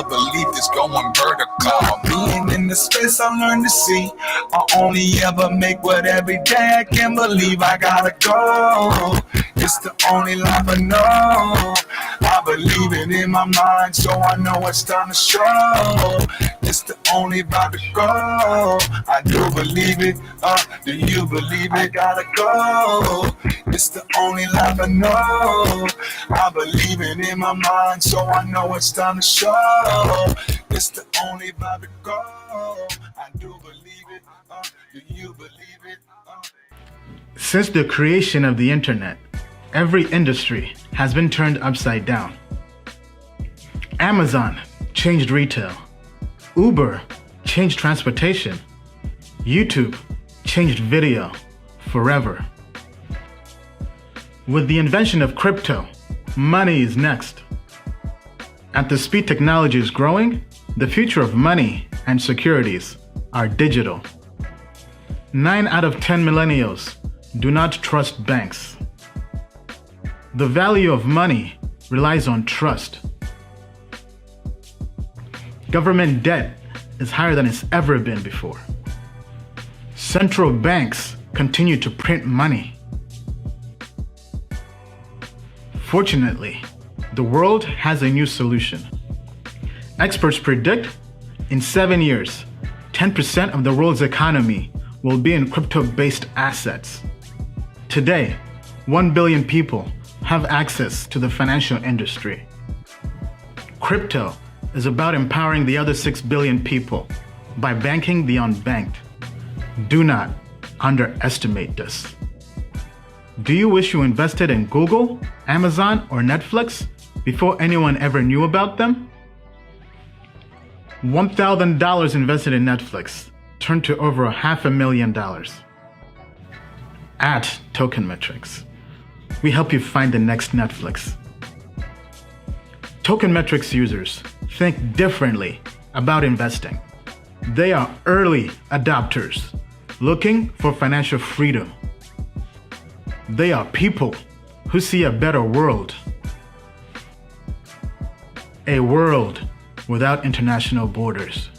never believe this going vertical. Being in the space I learned to see, I only ever make what every day I can't believe I gotta go. It's the only life I know. I believe it in my mind, so I know it's time to show. It's the only vibe to go. I do believe it. Do you believe it? I gotta go. It's the only life I know. I believe it in my mind, so I know it's time to show. It's the only vibe to go. I do believe it. Do you believe it? Since the creation of the internet, every industry has been turned upside down. Amazon changed retail. Uber changed transportation. YouTube changed video forever. With the invention of crypto, money is next. At the speed technology is growing, the future of money and securities are digital. 9 out of 10 millennials do not trust banks. The value of money relies on trust. Government debt is higher than it's ever been before. Central banks continue to print money. Fortunately, the world has a new solution. Experts predict in 7 years, 10% of the world's economy will be in crypto-based assets. Today, 1 billion people have access to the financial industry. Crypto is about empowering the other 6 billion people by banking the unbanked. Do not underestimate this. Do you wish you invested in Google, Amazon, or Netflix before anyone ever knew about them? $1,000 invested in Netflix turned to over $500,000. At Token Metrics, we help you find the next Netflix. Token Metrics users think differently about investing. They are early adopters looking for financial freedom. They are people who see a better world. A world without international borders.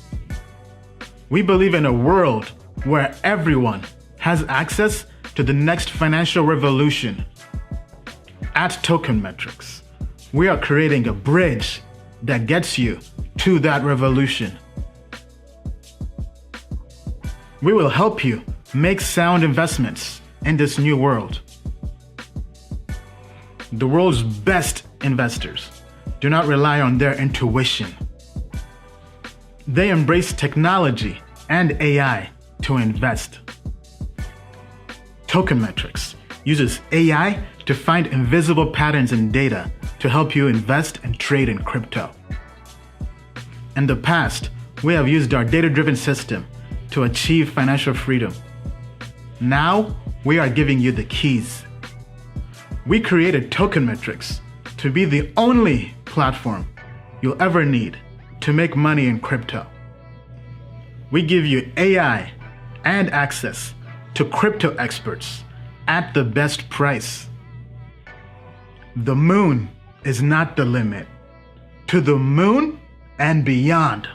We believe in a world where everyone has access to the next financial revolution. At Token Metrics, we are creating a bridge that gets you to that revolution. We will help you make sound investments in this new world. The world's best investors do not rely on their intuition. They embrace technology and AI to invest. Token Metrics uses AI to find invisible patterns in data to help you invest and trade in crypto. In the past, we have used our data-driven system to achieve financial freedom. Now, we are giving you the keys. We created Token Metrics to be the only platform you'll ever need to make money in crypto. We give you AI and access to crypto experts at the best price. The moon is not the limit. To the moon and beyond.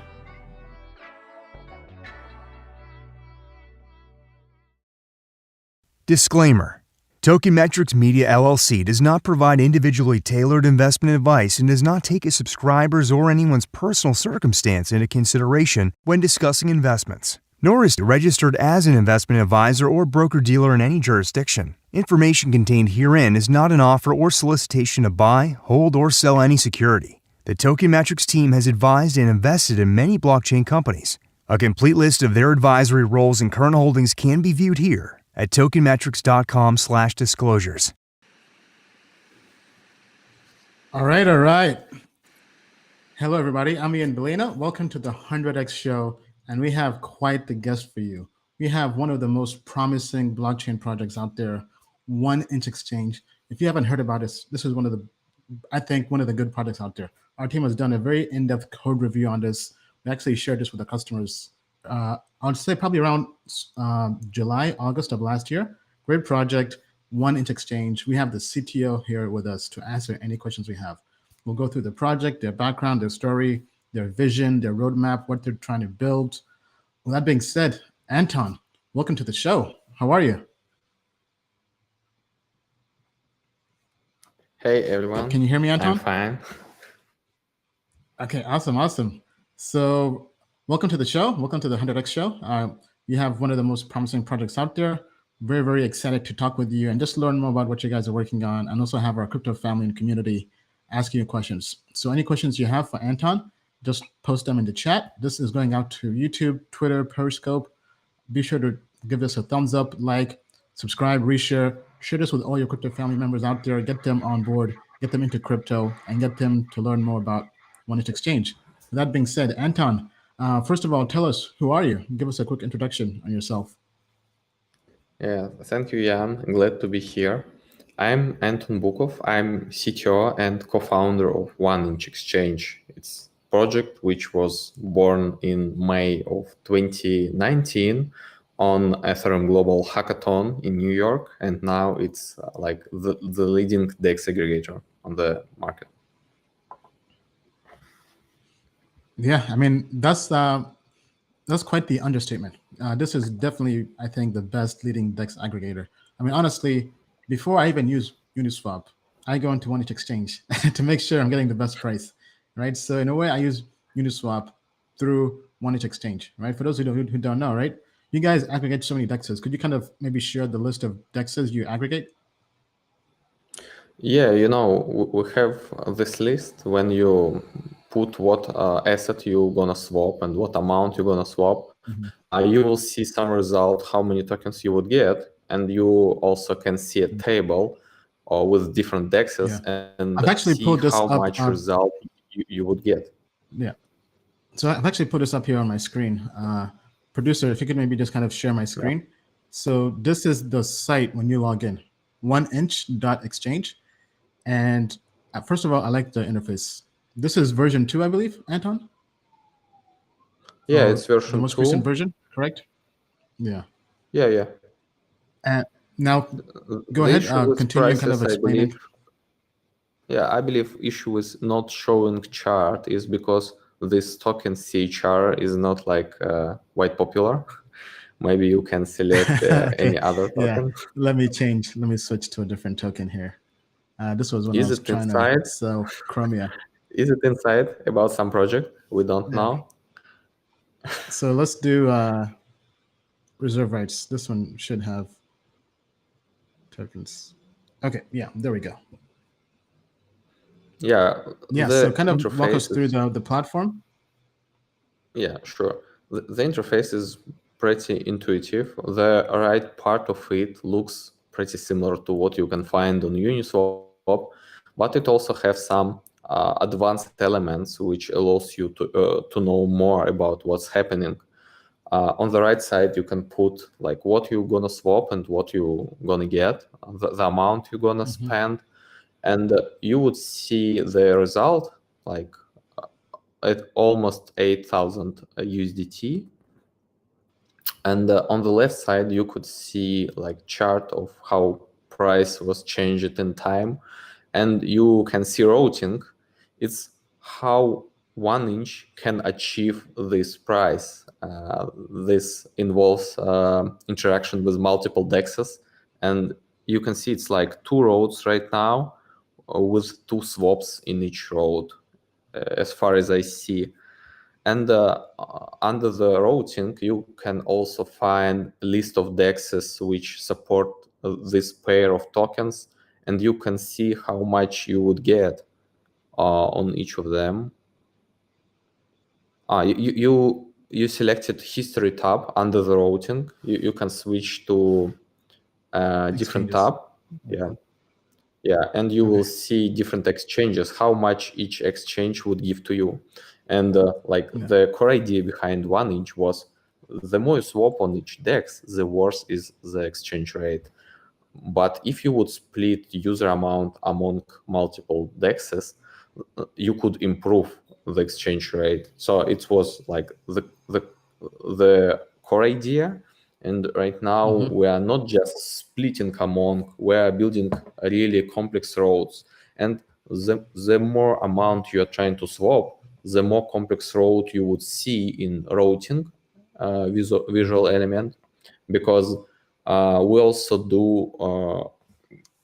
Disclaimer. Token Metrics Media LLC does not provide individually tailored investment advice and does not take a subscriber's or anyone's personal circumstance into consideration when discussing investments, nor is it registered as an investment advisor or broker-dealer in any jurisdiction. Information contained herein is not an offer or solicitation to buy, hold, or sell any security. The Token Metrics team has advised and invested in many blockchain companies. A complete list of their advisory roles and current holdings can be viewed here at tokenmetrics.com/disclosures. All right. Hello, everybody. I'm Ian Belena. Welcome to the 100X show, and we have quite the guest for you. We have one of the most promising blockchain projects out there, 1inch Exchange. If you haven't heard about this, this is one of the good projects out there. Our team has done a very in-depth code review on this. We actually shared this with the customers I'd say probably around July, August of last year. Great project, 1inch Exchange. We have the CTO here with us to answer any questions we have. We'll go through the project, their background, their story, their vision, their roadmap, what they're trying to build. With that being said, Anton, welcome to the show. How are you? Hey everyone. Can you hear me, Anton? I'm fine. Okay, awesome. So, welcome to the show. Welcome to the 100X show. You have one of the most promising projects out there. Very, very excited to talk with you and just learn more about what you guys are working on, and also have our crypto family and community asking you questions. So, any questions you have for Anton, just post them in the chat. This is going out to YouTube, Twitter, Periscope. Be sure to give us a thumbs up, like, subscribe, reshare. Share this with all your crypto family members out there. Get them on board, get them into crypto, and get them to learn more about One Exchange. With that being said, Anton, first of all, tell us, who are you? Give us a quick introduction on yourself. Yeah, thank you, Jan. I'm glad to be here. I'm Anton Bukov. I'm CTO and co-founder of One Exchange. It's a project which was born in May of 2019 on Ethereum Global Hackathon in New York, and now it's like the leading DEX aggregator on the market. Yeah, I mean, that's quite the understatement. This is definitely, I think, the best leading DEX aggregator. I mean, honestly, before I even use Uniswap, I go into One Exchange to make sure I'm getting the best price, right? So in a way, I use Uniswap through One Exchange, right? For those who don't know, right? You guys aggregate so many DEXs. Could you kind of maybe share the list of DEXs you aggregate? Yeah, we have this list when you put what asset you're gonna swap and what amount you're gonna swap. You will see some result, how many tokens you would get, and you also can see a table with different DEXs and I've actually see pulled this how up much on- result you would get. Yeah. So I've actually put this up here on my screen. Producer, if you could maybe just kind of share my screen. So this is the site when you log in, oneinch.exchange. And first of all, I like the interface. This is version 2, I believe, Anton? Yeah, Or it's version 2. the most recent version, correct? Yeah. Yeah. And now, go ahead, continue kind of explaining. I believe issue with not showing chart is because this token CHR is not like quite popular. Maybe you can select Okay. any other token. Let me switch to a different token here. This was when I was trying to sell Chromia. Is it inside about some project? We don't know. So let's do reserve rights. This one should have tokens. Okay, yeah, there we go. Yeah. So kind of walk us through the platform. Yeah, sure. The interface is pretty intuitive. The right part of it looks pretty similar to what you can find on Uniswap, but it also has some advanced elements which allows you to know more about what's happening. On the right side, you can put like what you're gonna swap and what you're gonna get, the amount you're gonna spend, and you would see the result like at almost 8,000 USDT. And on the left side, you could see like chart of how price was changed in time, and you can see routing. It's how 1inch can achieve this price. This involves interaction with multiple DEXs, and you can see it's like 2 roads right now with 2 swaps in each road, as far as I see. And under the routing, you can also find a list of DEXs which support this pair of tokens, and you can see how much you would get on each of them. You selected history tab under the routing. You can switch to different tab. Yeah, and you will see different exchanges, how much each exchange would give to you. And the core idea behind 1inch was the more you swap on each DEX, the worse is the exchange rate. But if you would split user amount among multiple DEXs, you could improve the exchange rate. So it was like the core idea. And right now we are not just splitting among, we are building really complex roads. And the more amount you are trying to swap, the more complex route you would see in routing visual element, because we also do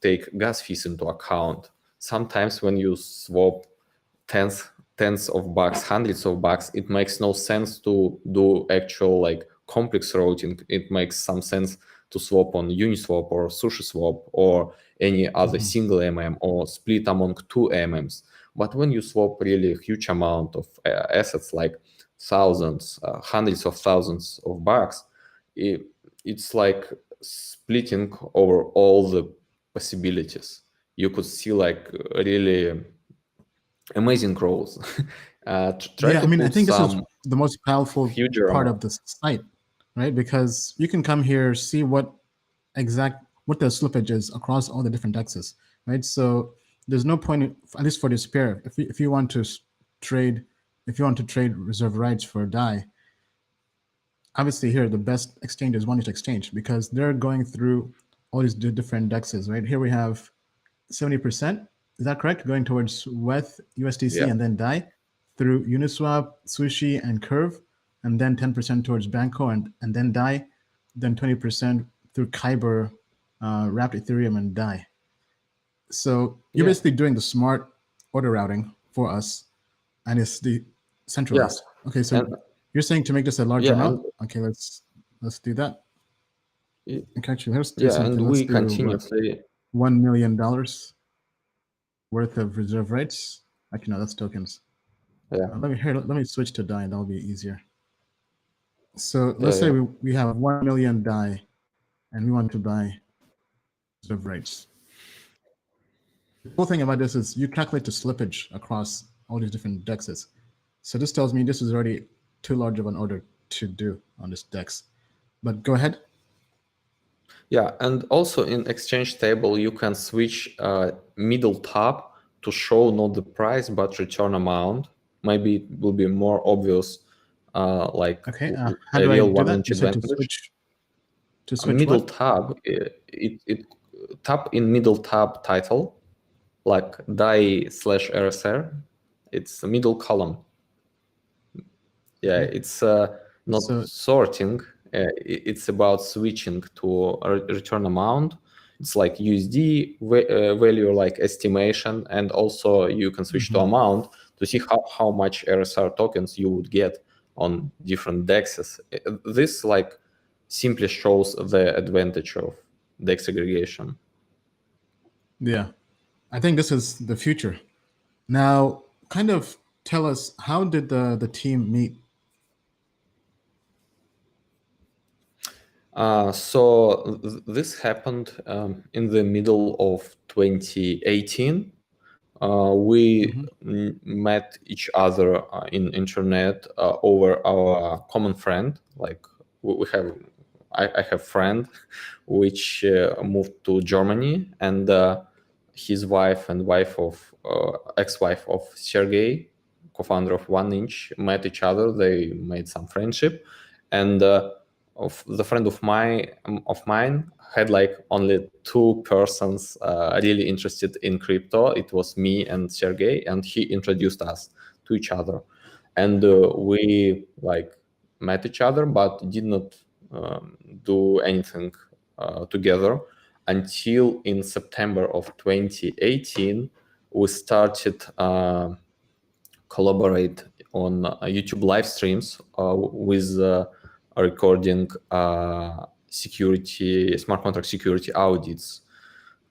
take gas fees into account. Sometimes when you swap tens of bucks, hundreds of bucks, it makes no sense to do actual like complex routing. It makes some sense to swap on Uniswap or SushiSwap or any other single or split among two MMs. But when you swap really a huge amount of assets, like thousands, hundreds of thousands of bucks, it's like splitting over all the possibilities. You could see like really amazing growth. I think this is the most powerful part of this site, right? Because you can come here, see what the slippage is across all the different DEXs, right? So there's no point, at least for this pair, if you want to trade reserve rights for DAI, obviously here the best exchange is 1x Exchange, because they're going through all these different DEXs, right? Here we have 70%, is that correct? Going towards WETH, USDC, and then DAI through Uniswap, Sushi, and Curve, and then 10% towards Banco and then DAI, then 20% through Kyber, Wrapped Ethereum, and DAI. So you're basically doing the smart order routing for us, and it's the centralized. Okay, so you're saying to make this a larger amount? Okay, let's do that. Okay, actually, let's do something. And we continuously $1 million worth of reserve rights. Actually, no, that's tokens. Let me switch to DAI. That'll be easier. So let's say we have 1 million DAI, and we want to buy reserve rights. The cool thing about this is you calculate the slippage across all these different DEXs. So this tells me this is already too large of an order to do on this DEX. But go ahead. Yeah, and also in exchange table, you can switch middle tab to show not the price, but return amount. Maybe it will be more obvious, like how do I do that? You said to switch middle what? tab, it tap in middle tab title, like DAI/RSR. It's a middle column. Yeah, it's not sorting. It's about switching to a return amount. It's like USD value, like estimation, and also you can switch to amount to see how much RSR tokens you would get on different DEXs. This like simply shows the advantage of DEX aggregation. Yeah, I think this is the future. Now, kind of tell us, how did the team meet? So this happened in the middle of 2018. We met each other in internet over our common friend. Like I have friend which moved to Germany, and his wife and ex-wife of Sergey, co-founder of 1inch, met each other. They made some friendship, and the friend of mine had like only two persons really interested in crypto. It was me and Sergey, and he introduced us to each other, and we like met each other, but did not do anything together until in September of 2018 we started collaborate on YouTube live streams with recording smart contract security audits.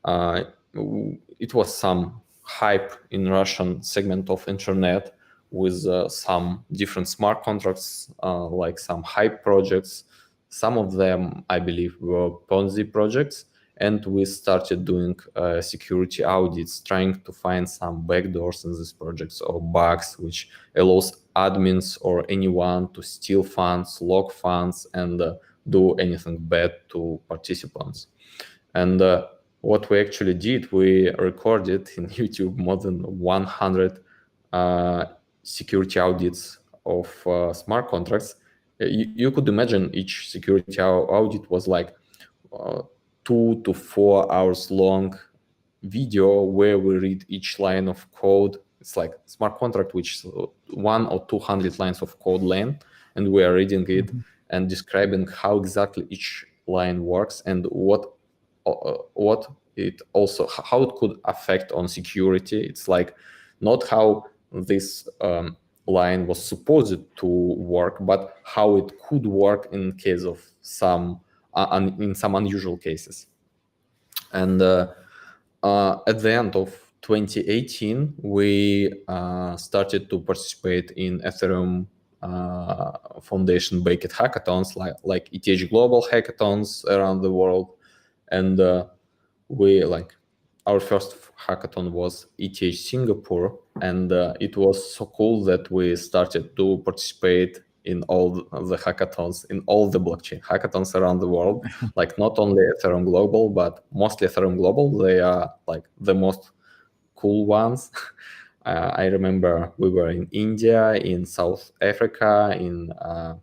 It was some hype in Russian segment of internet with some different smart contracts, like some hype projects. Some of them, I believe, were Ponzi projects, and we started doing security audits, trying to find some backdoors in these projects or bugs which allows admins or anyone to steal funds, lock funds, and do anything bad to participants. And what we actually did, we recorded in YouTube more than 100 security audits of smart contracts. You could imagine each security audit was like 2 to 4 hours long video where we read each line of code it's like smart contract which is 1 or 200 lines of code length, and we are reading it and describing how exactly each line works and what it also, how it could affect on security. It's like not how this line was supposed to work, but how it could work in case of some in some unusual cases. And at the end of 2018, we started to participate in Ethereum Foundation-based hackathons, like ETH Global hackathons around the world. And we our first hackathon was ETH Singapore, and it was so cool that we started to participate in all the hackathons, in all the blockchain hackathons around the world, like not only Ethereum Global, but mostly Ethereum Global. They are like the most cool ones. I remember we were in India, in South Africa, in a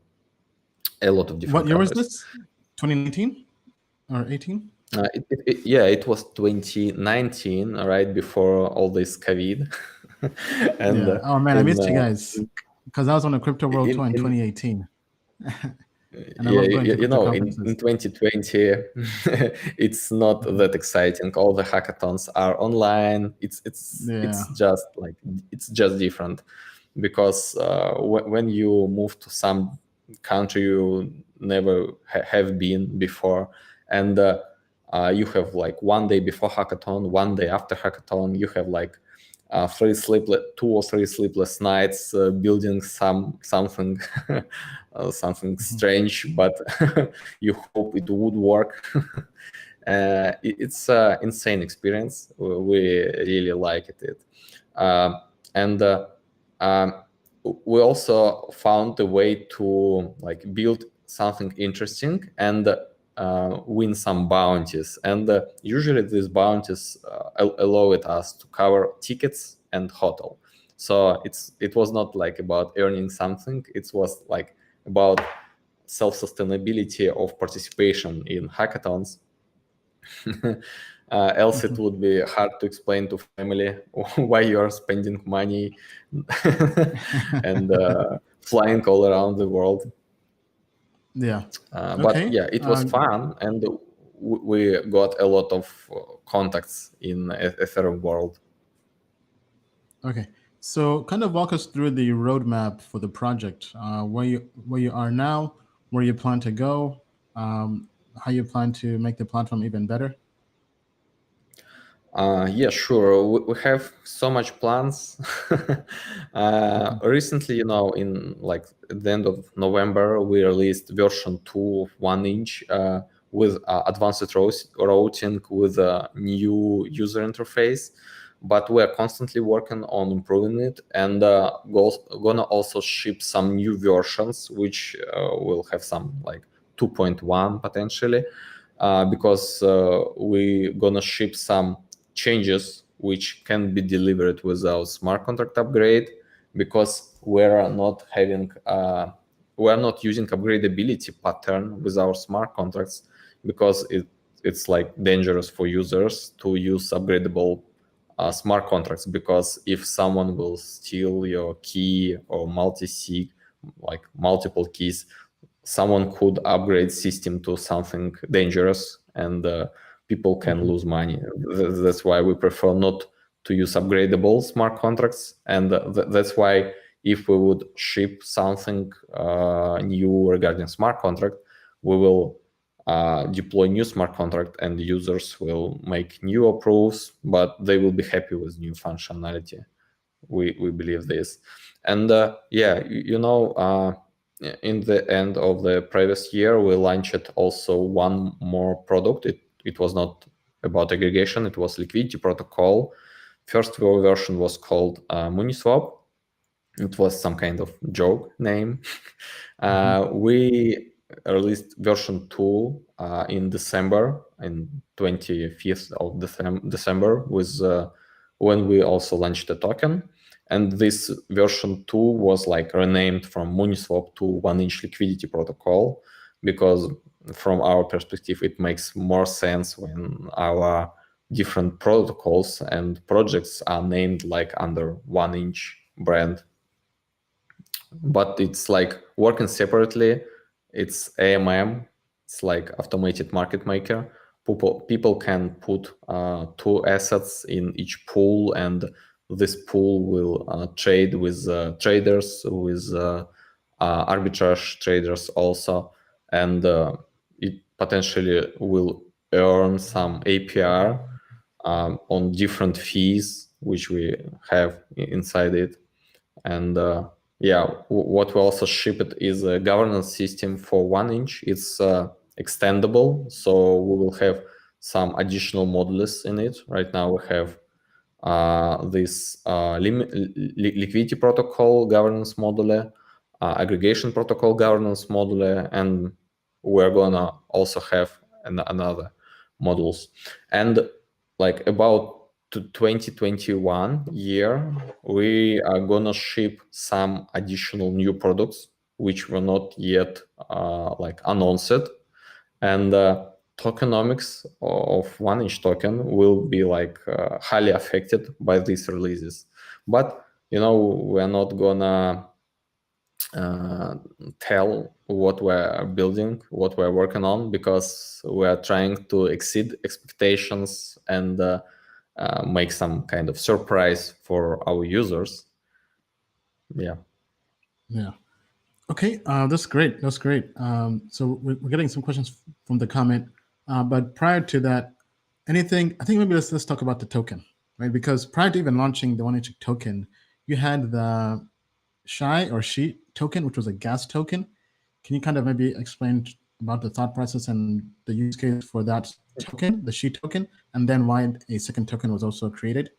lot of different What year was countries. this? 2019 or 18? It was 2019, right before all this COVID. And yeah. Oh man, I missed you guys because I was on a crypto world tour in 2018. And I love going to crypto conferences. In 2020, it's not that exciting. All the hackathons are online. It's just different, because when you move to some country you never have been before, and you have like 1 day before hackathon, 1 day after hackathon, you have like 2 or 3 sleepless nights building something something strange, but you hope it would work. It's an insane experience. We really liked it. And we also found a way to like build something interesting and win some bounties. And usually these bounties allowed us to cover tickets and hotel. So it was not like about earning something. It was like about self-sustainability of participation in hackathons. Else it would be hard to explain to family why you are spending money and flying all around the world. Yeah. But yeah, it was fun, and we got a lot of contacts in Ethereum world. Okay, so kind of walk us through the roadmap for the project, where you are now, where you plan to go, how you plan to make the platform even better. Yeah, sure. We have so much plans. Recently, in like at the end of November, we released version 2 of 1 inch with advanced routing with a new user interface. But we are constantly working on improving it, and gonna also ship some new versions, which will have some like 2.1 potentially, because we gonna ship some changes which can be delivered without smart contract upgrade, because we're not using upgradability pattern with our smart contracts, because it's like dangerous for users to use upgradable smart contracts, because if someone will steal your key or multi-sig, like multiple keys, someone could upgrade system to something dangerous, and people can lose money. That's why we prefer not to use upgradable smart contracts, and that's why if we would ship something new regarding smart contract, we will deploy new smart contract, and users will make new approves, but they will be happy with new functionality. We believe this. And in the end of the previous year, we launched also one more product. It was not about aggregation, it was liquidity protocol. First version was called Muniswap. It was some kind of joke name. We released version 2 in December, in 25th of December, with when we also launched the token. And this version 2 was like renamed from Muniswap to 1 inch liquidity protocol, because from our perspective, it makes more sense when our different protocols and projects are named like under 1inch brand. But it's like working separately. It's AMM. It's like automated market maker. People can put 2 assets in each pool, and this pool will trade with traders, with arbitrage traders also, and it potentially will earn some APR on different fees which we have inside it. And what we also shipped is a governance system for 1inch. It's extendable, so we will have some additional modules in it. Right now we have this liquidity protocol governance module, aggregation protocol governance module, and we're gonna also have another modules. And like about 2021 year, we are gonna ship some additional new products which were not yet like announced, and tokenomics of 1inch token will be like highly affected by these releases. But we're not gonna tell what we're building, what we're working on, because we're trying to exceed expectations and make some kind of surprise for our users. Yeah. Okay, that's great. That's great. So we're getting some questions from the comment, but prior to that, anything? I think maybe let's talk about the token, right? Because prior to even launching the 1inch token, you had the Shy or She token, which was a gas token. Can you kind of maybe explain about the thought process and the use case for that token, the She token, and then why a second token was also created?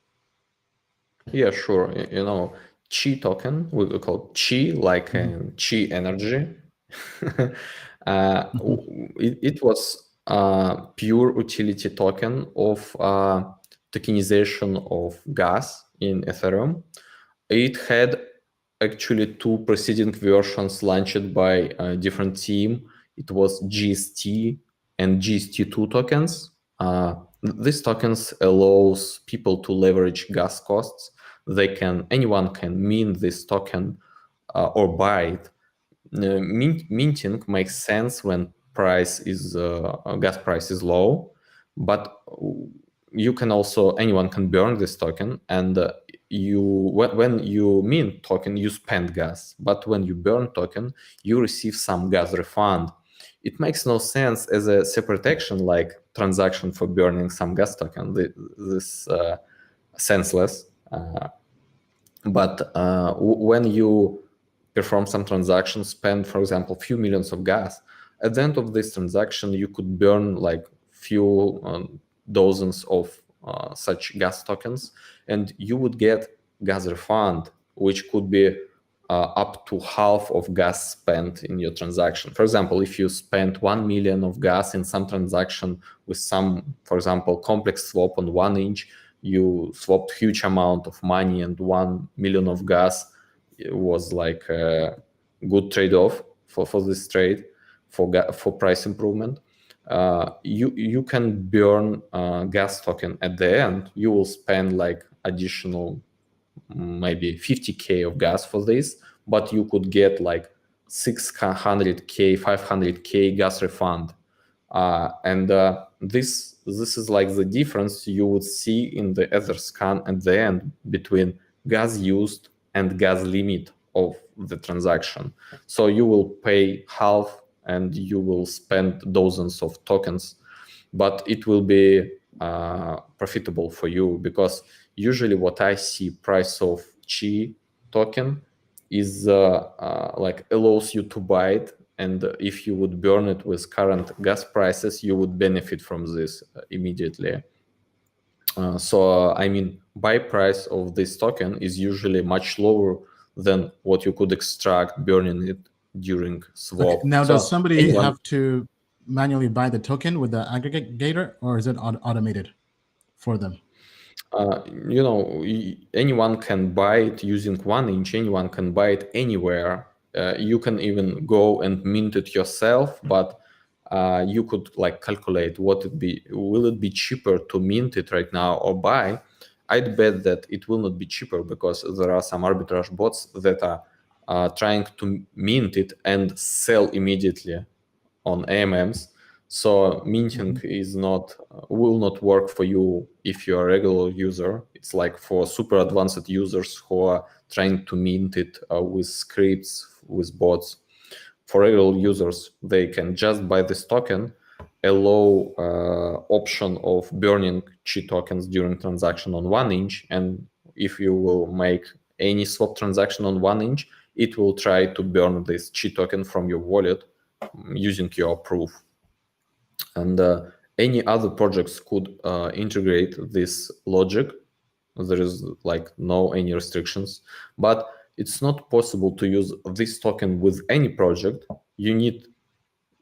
Yeah, sure. Chi token, we will call Chi, like Chi energy. It was a pure utility token of tokenization of gas in Ethereum. It had actually 2 preceding versions launched by a different team. It was GST and GST2 tokens. These tokens allows people to leverage gas costs. Anyone can mint this token or buy it. Minting makes sense when gas price is low, but anyone can burn this token, and when you mint token, you spend gas, but when you burn token, you receive some gas refund. It makes no sense as a separate action, like transaction for burning some gas token. This senseless. But when you perform some transactions, spend, for example, few millions of gas, at the end of this transaction, you could burn like few dozens of such gas tokens, and you would get gas refund, which could be up to half of gas spent in your transaction. For example, if you spent 1 million of gas in some transaction with some, for example, complex swap on 1inch, you swapped huge amount of money, and 1 million of gas was like a good trade-off for this trade, for price improvement. You can burn gas token at the end. You will spend like additional maybe 50k of gas for this, but you could get like 600k, 500k gas refund. And this is like the difference you would see in the Etherscan at the end between gas used and gas limit of the transaction. So you will pay half and you will spend dozens of tokens, but it will be profitable for you, because usually what I see price of Chi token is like allows you to buy it, and if you would burn it with current gas prices, you would benefit from this immediately. So I mean, buy price of this token is usually much lower than what you could extract burning it during swap. Okay. Now, does somebody have to manually buy the token with the aggregator, or is it automated for them? Anyone can buy it using 1inch. Anyone can buy it anywhere. You can even go and mint it yourself, but you could like calculate will it be cheaper to mint it right now or buy. I'd bet that it will not be cheaper because there are some arbitrage bots that are trying to mint it and sell immediately on AMMs. So minting is will not work for you if you're a regular user. It's like for super advanced users who are trying to mint it with scripts, with bots. For regular users, they can just buy this token, allow option of burning chi tokens during transaction on 1 inch. And if you will make any swap transaction on 1 inch, it will try to burn this chi token from your wallet using your proof. And any other projects could integrate this logic. There is like any restrictions, but it's not possible to use this token with any project. You need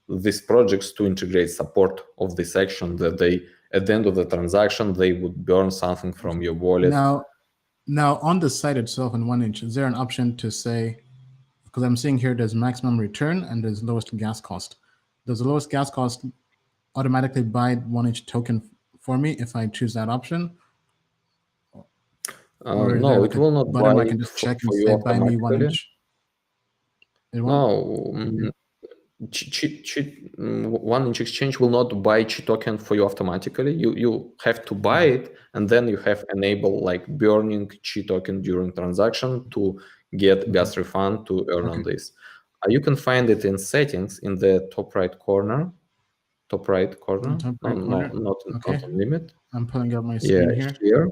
these projects to integrate support of this action, that they, at the end of the transaction, they would burn something from your wallet. Now on the site itself in 1 inch, is there an option to say, because I'm seeing here there's maximum return and there's lowest gas cost. Does the lowest gas cost automatically buy 1 inch token for me if I choose that option? No, it will not buy I can just check and for you say buy me 1 automatically. inch. No, 1 inch exchange will not buy chi token for you automatically. You have to buy it, and then you have enable like burning chi token during transaction to get gas refund to earn on this. You can find it in settings in the top right corner. Not on limit. I'm pulling up my screen here.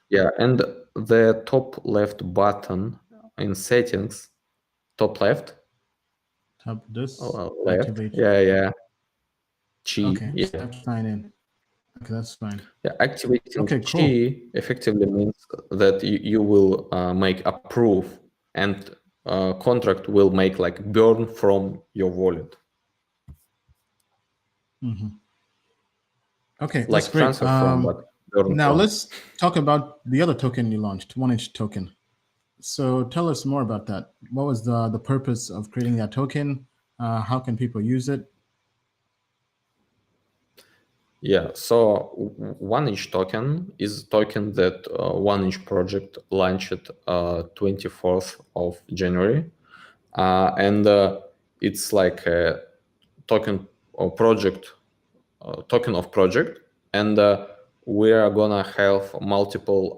Yeah, and the top left button in settings, top left. Left. Activate. Yeah. Chi. Okay, yeah. Sign in. Okay, that's fine. Yeah, activating Chi effectively means that you will make a proof, and contract will make like burn from your wallet. Okay, like that's great. Transfer from, but burn now from. Let's talk about the other token you launched, 1 inch token. So tell us more about that. What was the purpose of creating that token? How can people use it? Yeah, so 1 inch token is a token that 1 inch project launched 24th of January. And it's like a token or project, token of project. And we are gonna have multiple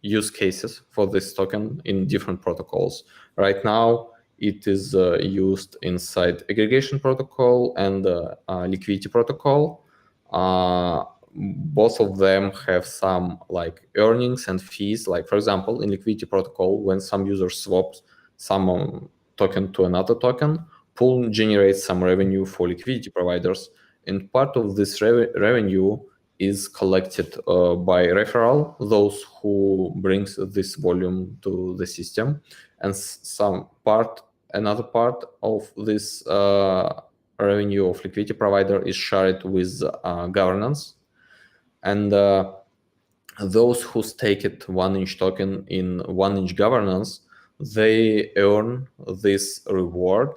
use cases for this token in different protocols. Right now, it is used inside aggregation protocol and liquidity protocol. Both of them have some like earnings and fees. Like for example, in liquidity protocol, when some user swaps some token to another token, pool generates some revenue for liquidity providers, and part of this revenue is collected by referral, those who brings this volume to the system, and another part of this revenue of liquidity provider is shared with governance, and those who stake it 1 inch token in 1 inch governance, they earn this reward,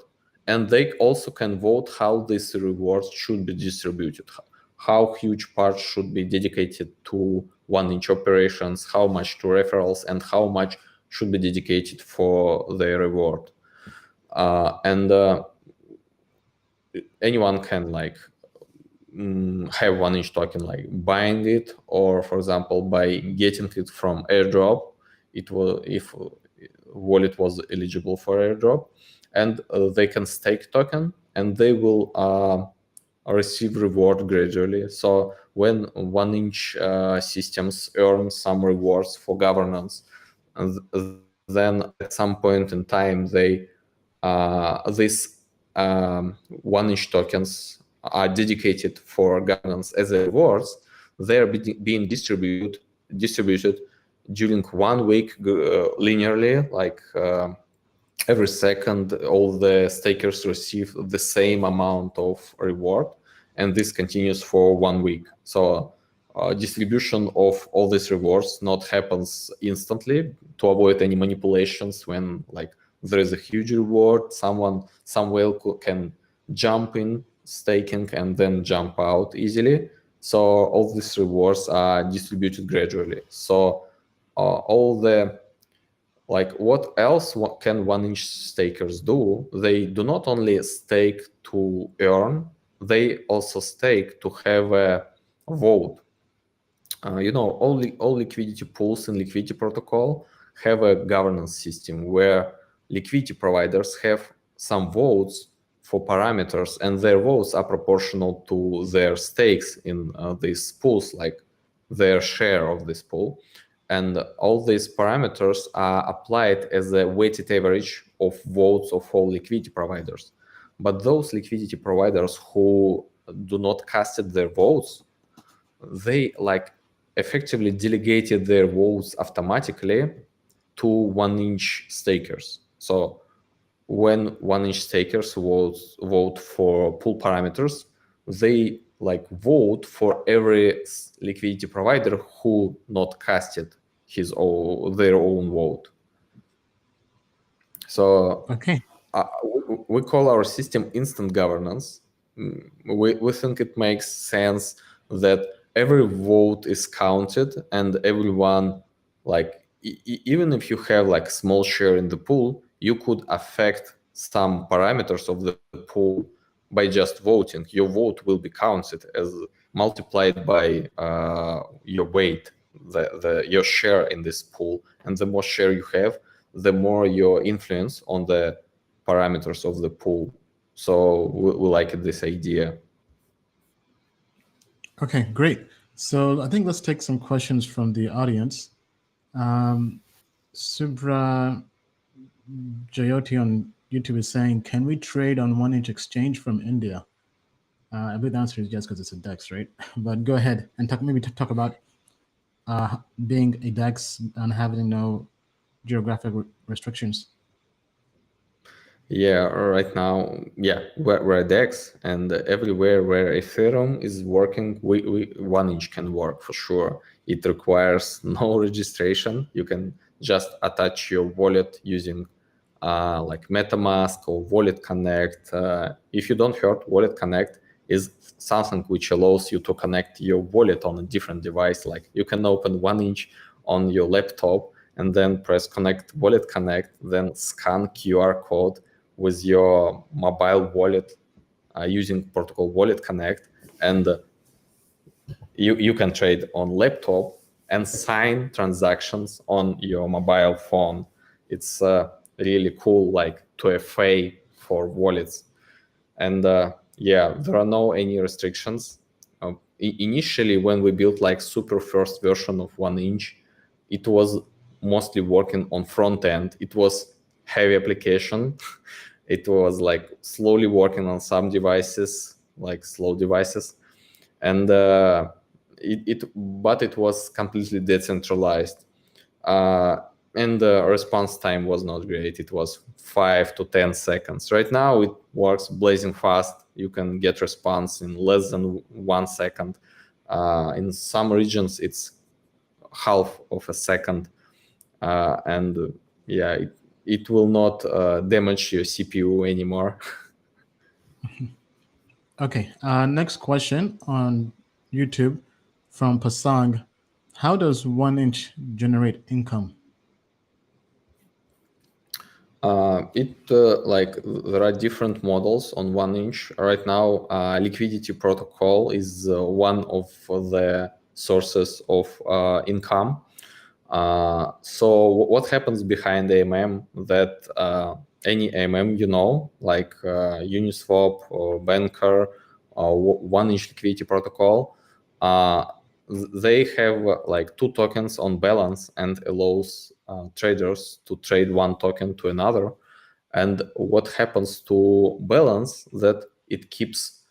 and they also can vote how this reward should be distributed, how huge part should be dedicated to 1 inch operations, how much to referrals, and how much should be dedicated for the reward. And anyone can like have 1 inch token, like buying it, or for example by getting it from airdrop. It will, if wallet was eligible for airdrop, and they can stake token, and they will receive reward gradually. So when 1 inch systems earn some rewards for governance, and then at some point in time they this 1 inch tokens are dedicated for governance as a rewards, they are being distributed during 1 week linearly, like every second all the stakers receive the same amount of reward, and this continues for 1 week. So distribution of all these rewards not happens instantly to avoid any manipulations. When like there is a huge reward, some whale can jump in staking and then jump out easily. So all these rewards are distributed gradually. So all the, like, what else can 1inch stakers do? They do not only stake to earn, they also stake to have a vote. All liquidity pools in liquidity protocol have a governance system where liquidity providers have some votes for parameters, and their votes are proportional to their stakes in these pools, like their share of this pool. And all these parameters are applied as a weighted average of votes of all liquidity providers. But those liquidity providers who do not cast their votes, they effectively delegated their votes automatically to 1inch stakers. So when 1inch stakers vote for pool parameters, they vote for every liquidity provider who not casted their own vote. So Okay. We call our system instant governance. We think it makes sense that every vote is counted, and everyone, even if you have small share in the pool, you could affect some parameters of the pool by just voting. Your vote will be counted as multiplied by your weight, your share in this pool. And the more share you have, the more your influence on the parameters of the pool. So we like this idea. Okay, great. So I think let's take some questions from the audience. Subra Jayoti on YouTube is saying, can we trade on 1inch exchange from India? I believe the answer is yes, because it's a DEX, right? But go ahead and talk about being a DEX and having no geographic restrictions. Yeah, right now, we're a DEX, and everywhere where Ethereum is working, 1inch can work for sure. It requires no registration. You can just attach your wallet using MetaMask or Wallet Connect. If you don't heard, Wallet Connect is something which allows you to connect your wallet on a different device. Like you can open 1inch on your laptop and then press Connect Wallet Connect, then scan QR code with your mobile wallet using protocol Wallet Connect, and you can trade on laptop and sign transactions on your mobile phone. It's really cool, like 2FA for wallets. And there are no any restrictions. Initially, when we built super first version of 1inch, it was mostly working on front end. It was heavy application. It was slowly working on some devices, slow devices, and but it was completely decentralized, and the response time was not great. It was 5 to 10 seconds. Right now it works blazing fast. You can get response in less than 1 second. In some regions it's half of a second, and it will not damage your CPU anymore. Okay, next question on YouTube from Pasang. How does 1inch generate income? There are different models on 1inch. Right now, liquidity protocol is one of the sources of income. So what happens behind AMM, that any AMM, like Uniswap or Banker or 1inch liquidity protocol, they have two tokens on balance and allows traders to trade one token to another. And what happens to balance, that it keeps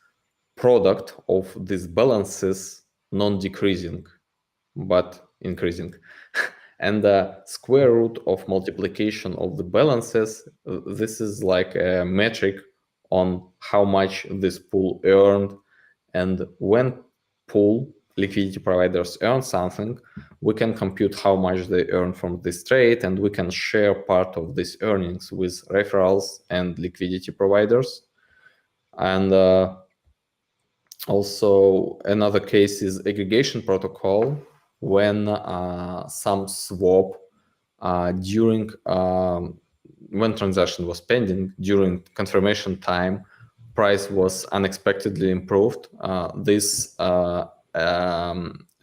product of these balances non-decreasing but increasing. And the square root of multiplication of the balances, this is like a metric on how much this pool earned. And when pool liquidity providers earn something, we can compute how much they earn from this trade, and we can share part of these earnings with referrals and liquidity providers. And also another case is aggregation protocol, when some swap during when transaction was pending, during confirmation time, price was unexpectedly improved. This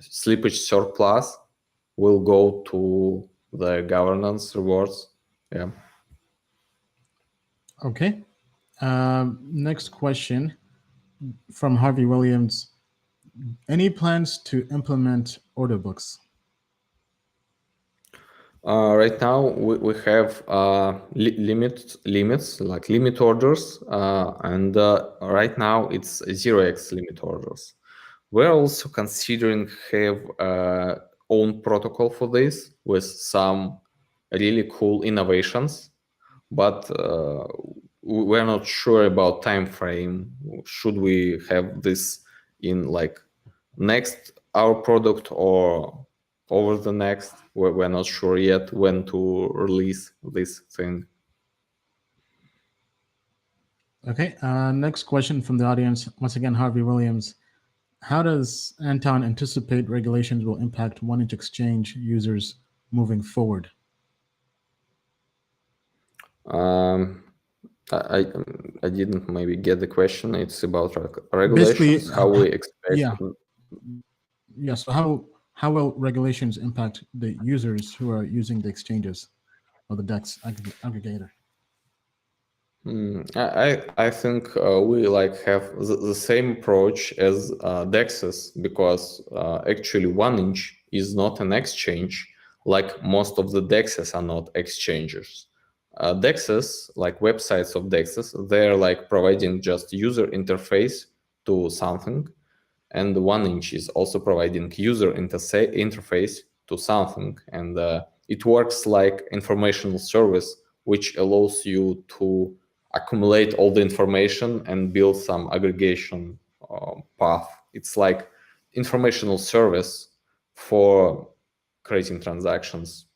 slippage surplus will go to the governance rewards. Yeah. Okay. Next question from Harvey Williams. Any plans to implement order books? Right now, we have limits, like limit orders, and right now it's 0x limit orders. We're also considering have own protocol for this with some really cool innovations, but we're not sure about time frame. Should we have this in like next our product or over the next? We're not sure yet when to release this thing. Okay. Next question from the audience. Once again, Harvey Williams. How does Anton anticipate regulations will impact 1inch exchange users moving forward? I didn't maybe get the question. It's about regulations. How we expect? Yeah. So how will regulations impact the users who are using the exchanges or the DEX aggregator? I think we like have the same approach as DEXs, because actually 1inch is not an exchange, like most of the DEXs are not exchanges. DEXs, like websites of DEXs, they're like providing just user interface to something, and 1inch is also providing user interface to something, and it works like informational service, which allows you to accumulate all the information and build some aggregation path. It's like informational service for creating transactions.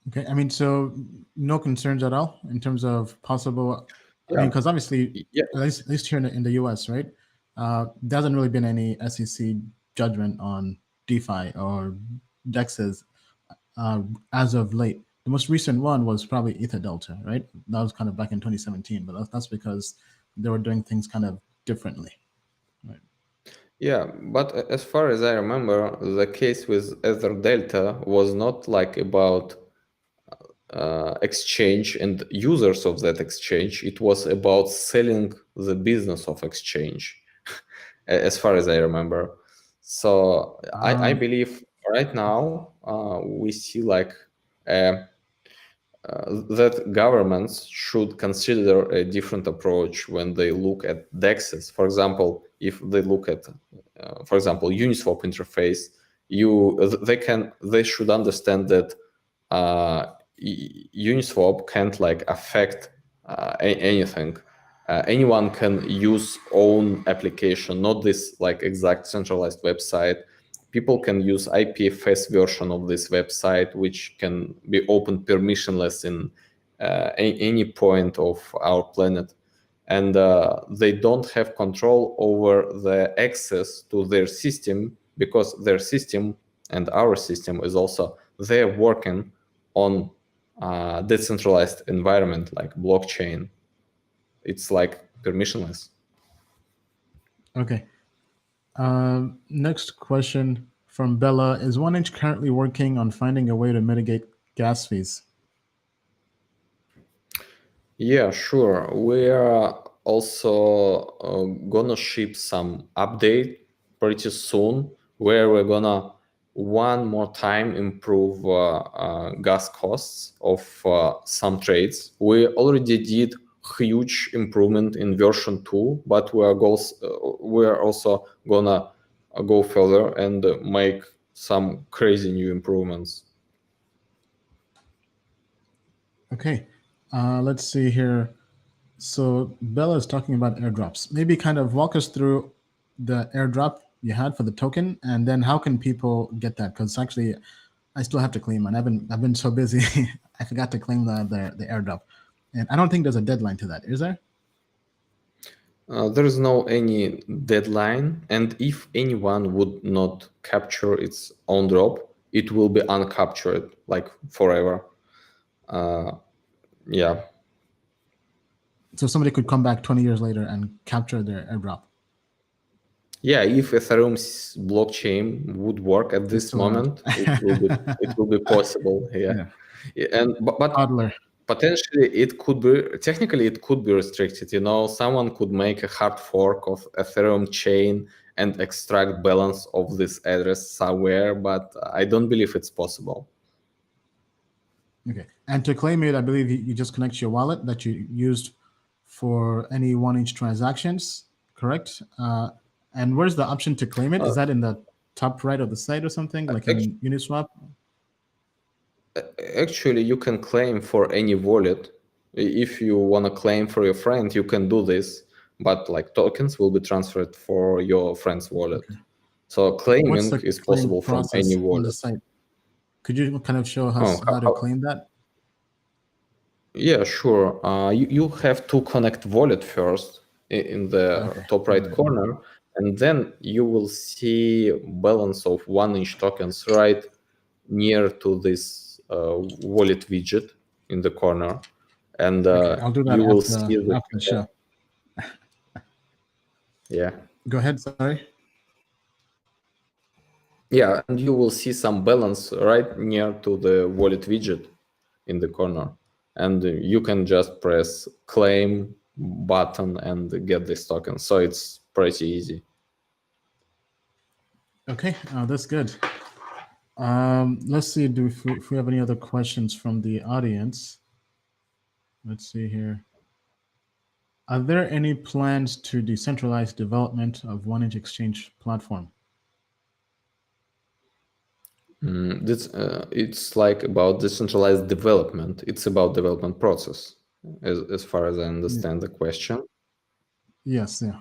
Okay, I mean, so no concerns at all in terms of possible. I mean, because obviously, at least here in the US, right? There hasn't really been any SEC judgment on DeFi or DEXs as of late. The most recent one was probably Ether Delta, right? That was kind of back in 2017, but that's because they were doing things kind of differently. Right? Yeah, but as far as I remember, the case with Ether Delta was not like about exchange and users of that exchange. It was about selling the business of exchange, as far as I remember. So I believe right now we see like that governments should consider a different approach when they look at DEXs. For example, if they look at, for example, Uniswap interface, they should understand that Uniswap can't like affect anything. Anyone can use own application, not this like exact centralized website. People can use IPFS version of this website, which can be open permissionless in any point of our planet. And they don't have control over the access to their system, because their system and our system is also, they're working on decentralized environment like blockchain. It's like permissionless. Okay. Next question from Bella. Is 1inch currently working on finding a way to mitigate gas fees? Yeah, sure. We are also gonna ship some update pretty soon, where we're gonna one more time improve gas costs of some trades. We already did huge improvement in version 2, but we are also gonna go further and make some crazy new improvements. Okay, let's see here. So Bella is talking about airdrops. Maybe kind of walk us through the airdrop you had for the token, and then how can people get that? Because actually, I still have to claim it. I've been so busy, I forgot to claim the airdrop. And I don't think there's a deadline to that, is there? There is no any deadline, and if anyone would not capture its own drop, it will be uncaptured like forever. Yeah. So somebody could come back 20 years later and capture their airdrop. Yeah, if Ethereum's blockchain would work at this moment, it will be possible. Yeah. And but Toddler. potentially it could be technically it could be restricted. You know, someone could make a hard fork of Ethereum chain and extract balance of this address somewhere, but I don't believe it's possible. Okay. And to claim it, I believe you just connect your wallet that you used for any 1-inch transactions, correct? And where's the option to claim it? Is that in the top right of the site or something, like in Uniswap? Actually, you can claim for any wallet. If you want to claim for your friend, you can do this, but like tokens will be transferred for your friend's wallet. Okay. So claiming is possible from any wallet. On the site? Could you kind of show us how to claim that? Yeah, sure. You have to connect wallet first in the top right corner, and then you will see balance of 1-inch tokens right near to this wallet widget in the corner, and I'll do that you will after the show. Yeah. Go ahead. Sorry. Yeah, and you will see some balance right near to the wallet widget in the corner, and you can just press claim button and get this token. So it's pretty easy. Okay, that's good. Let's see if we have any other questions from the audience. Let's see here. Are there any plans to decentralize development of 1-inch exchange platform? It's like about decentralized development. It's about development process, as far as I understand the question. Yes, yeah.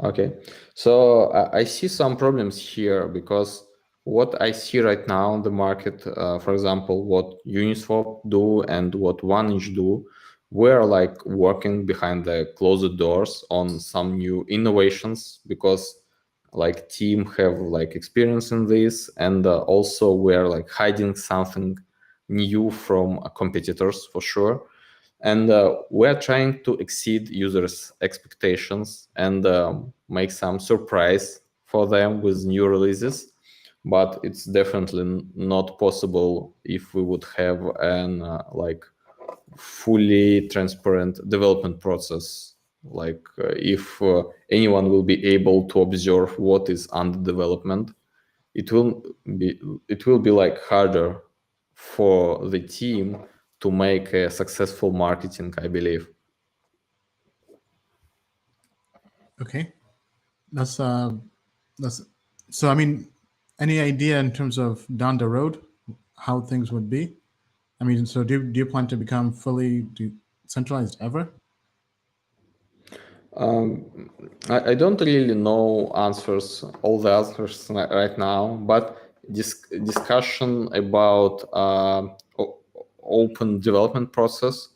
Okay, so I see some problems here because what I see right now in the market, for example, what Uniswap do and what 1inch do, we're like working behind the closed doors on some new innovations because like team have like experience in this, and also we're like hiding something new from competitors for sure. And we're trying to exceed users' expectations and make some surprise for them with new releases. But it's definitely not possible if we would have an like fully transparent development process. Like if anyone will be able to observe what is under development, it will be like harder for the team to make a successful marketing, I believe. Okay, that's so. I mean, any idea in terms of down the road how things would be? I mean, so do you plan to become fully decentralized ever? I don't really know all the answers right now, but discussion about open development process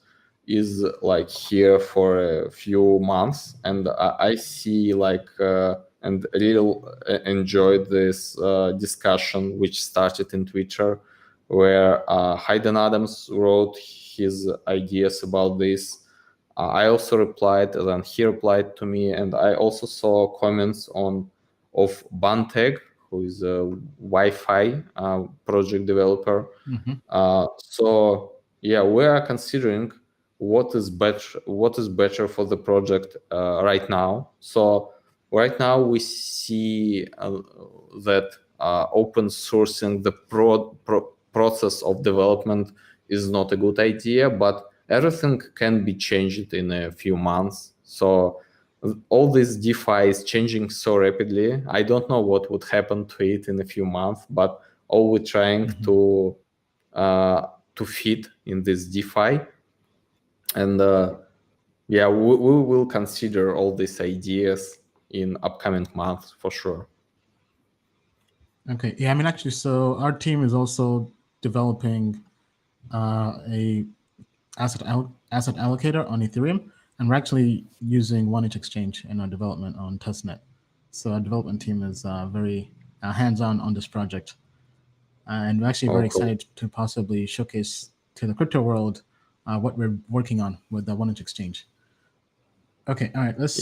is like here for a few months, and I see like and really enjoyed this discussion which started in Twitter, where Hayden Adams wrote his ideas about this. I also replied, and then he replied to me, and I also saw comments of Banteg, who is a Wi-Fi project developer. So yeah, we are considering what is better for the project right now. So right now we see that open sourcing the process of development is not a good idea, but everything can be changed in a few months. So all this DeFi is changing so rapidly. I don't know what would happen to it in a few months, but all we're trying to fit in this DeFi. And yeah, we will consider all these ideas in upcoming months for sure. Okay. Yeah, I mean, actually, so our team is also developing I asset allocator on Ethereum, and we're actually using 1inch Exchange in our development on testnet. So our development team is very hands-on on this project. And we're actually very excited to possibly showcase to the crypto world what we're working on with the 1inch Exchange. Okay, all right, let's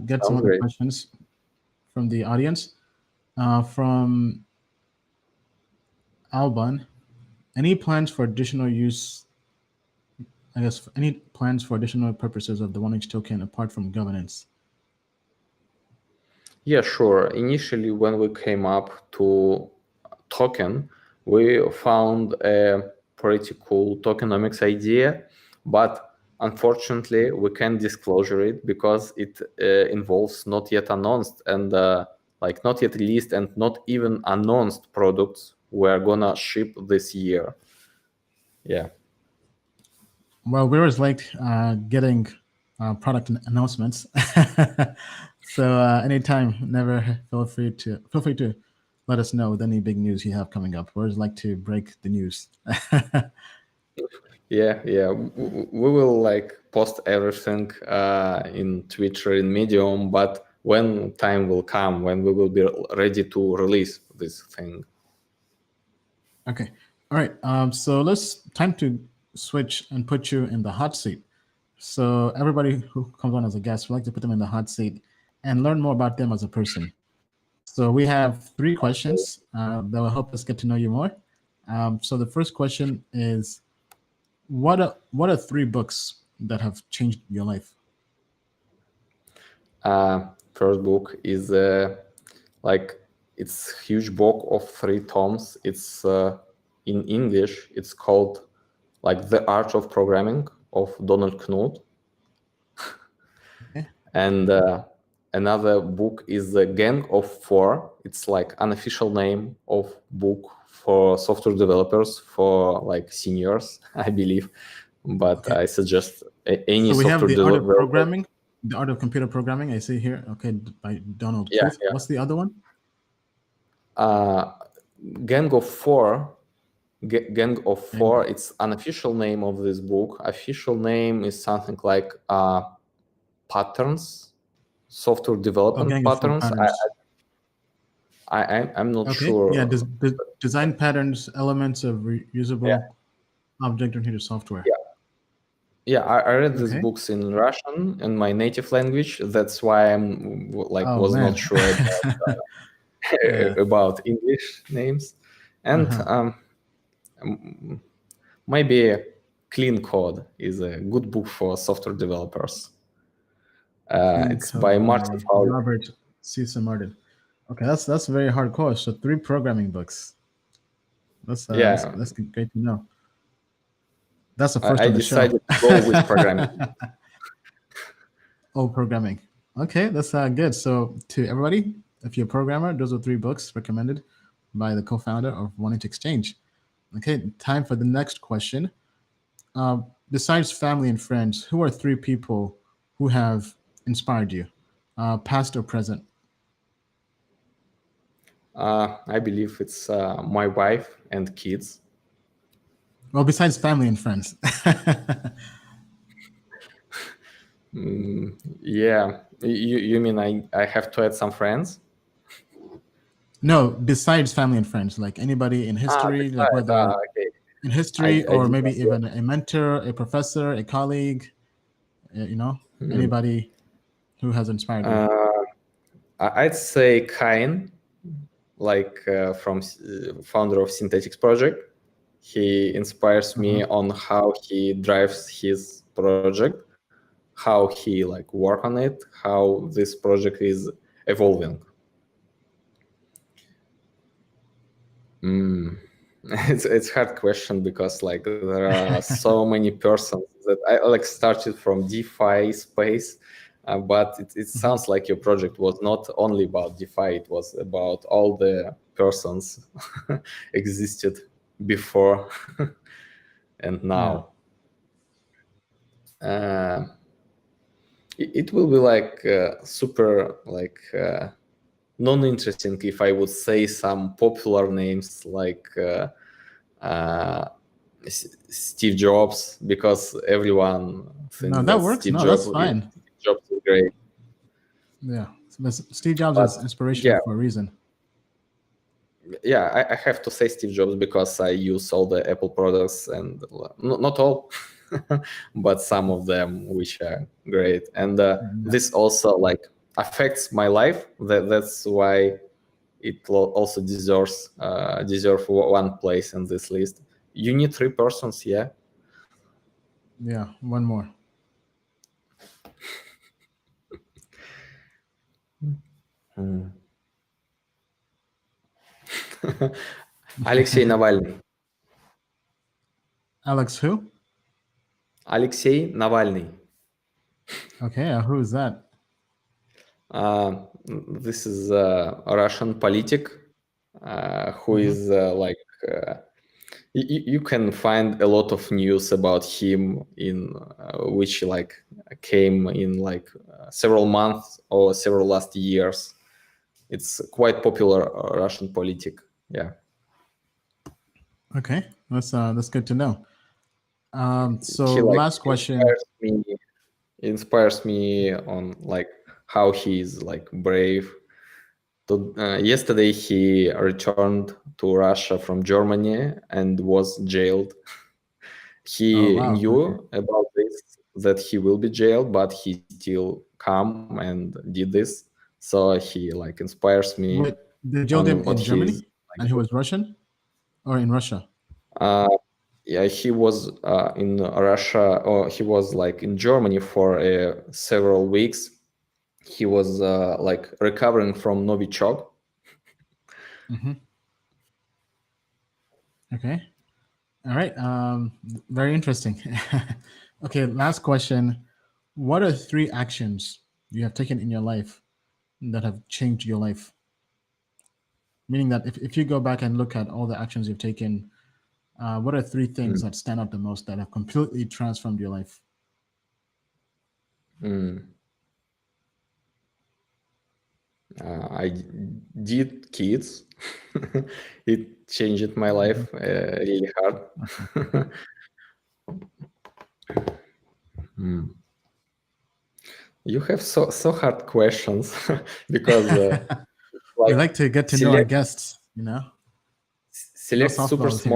get some other questions from the audience. From Alban, any plans for additional use, I guess, any plans for additional purposes of the 1inch token apart from governance? Yeah, sure. Initially, when we came up to token, we found a pretty cool tokenomics idea, but unfortunately, we can't disclose it because it involves not yet announced and like not yet released and not even announced products we're gonna ship this year. Yeah. Well, we always like getting product announcements. So anytime, never feel free to let us know with any big news you have coming up. We always like to break the news. Yeah. We will like post everything in Twitter, in Medium, but when time will come, when we will be ready to release this thing. Okay. All right. So time to switch and put you in the hot seat. So everybody who comes on as a guest, we like to put them in the hot seat and learn more about them as a person. So we have 3 questions that will help us get to know you more. So the first question is, what are 3 books that have changed your life? First book is like it's a huge book of 3 tomes. It's in English. It's called like The Art of Programming of Donald Knuth. Okay. And another book is The Gang of 4. It's like unofficial name of book for software developers for like seniors, I believe. But okay. I suggest any software developer. So we have The Art of Programming, The Art of Computer Programming, I see here. Okay, by Donald Knuth. Yeah. What's the other one? Gang of 4. Gang of 4. It's unofficial name of this book. Official name is something like patterns, software development patterns. I'm not sure. Yeah, design patterns, elements of reusable object-oriented software. Yeah, I read these books in Russian, in my native language. That's why I'm like not sure about English names. And maybe Clean Code is a good book for software developers. It's by Martin Fowler. Robert Cecil Martin. Okay, that's a very hard course. So 3 programming books. That's great to know. That's the first on the show. I decided to go with programming. Programming. Okay, that's good. So to everybody, if you're a programmer, those are 3 books recommended by the co-founder of 1inch Exchange. Okay, time for the next question. Besides family and friends, who are 3 people who have inspired you, past or present? I believe it's my wife and kids. Well, besides family and friends. Yeah, you mean I have to add some friends? No, besides family and friends, like anybody in history, like whether in history or maybe even a mentor, a professor, a colleague, anybody who has inspired you. I'd say Kain, like from founder of Synthetics project. He inspires me on how he drives his project, how he like work on it, how this project is evolving. It's a hard question because like there are so many persons that I like started from DeFi space, but it sounds like your project was not only about DeFi, it was about all the persons existed before and now. It will be like super like non-interesting if I would say some popular names like Steve Jobs, because everyone thinks No, that that works. No, that's fine. Steve Jobs is great. Yeah, Steve Jobs But is inspirational yeah, for a reason. I have to say Steve Jobs because I use all the Apple products, and not all, but some of them, which are great. And this also like affects my life. That's why it also deserve one place in this list. You need 3 persons, yeah. Yeah, one more. Alexei Navalny. Alex, who? Alexei Navalny. Okay, who is that? This is a Russian politic who is like you can find a lot of news about him in which like came in like several months or several last years. It's quite popular Russian politic. Yeah. Okay, that's good to know. So He like last question. inspires me on like how he's like brave. Yesterday he returned to Russia from Germany and was jailed. Oh He wow. knew Okay. about this, that he will be jailed, but he still come and did this. So he like inspires me Wait, they jailed him on what in he's Germany, and he was Russian, or in Russia? yeah, he was in Russia, or he was like in Germany for several weeks. He was like recovering from Novichok. Okay. All right. Very interesting. Okay. Last question. What are 3 actions you have taken in your life that have changed your life? Meaning that if you go back and look at all the actions you've taken, what are 3 things that stand out the most that have completely transformed your life? I did kids. It changed my life really hard. You have so hard questions because We like like to get to know our guests, No select softballs here.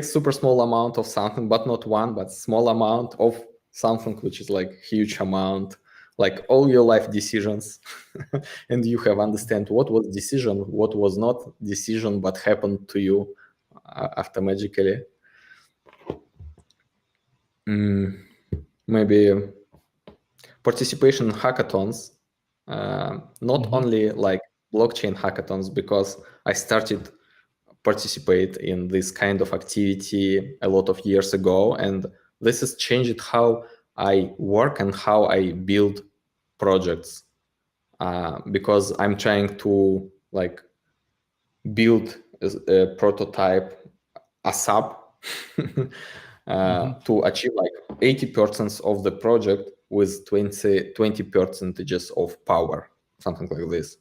super small amount of something, but not one, but small amount of something which is like huge amount, like all your life decisions. And you have understand what was decision, what was not decision, but happened to you automatically. Maybe participation in hackathons, not only like blockchain hackathons, because I started participate in this kind of activity a lot of years ago, and this has changed how I work and how I build projects, because I'm trying to like build a prototype ASAP to achieve like 80% of the project with 20% of power, something like this.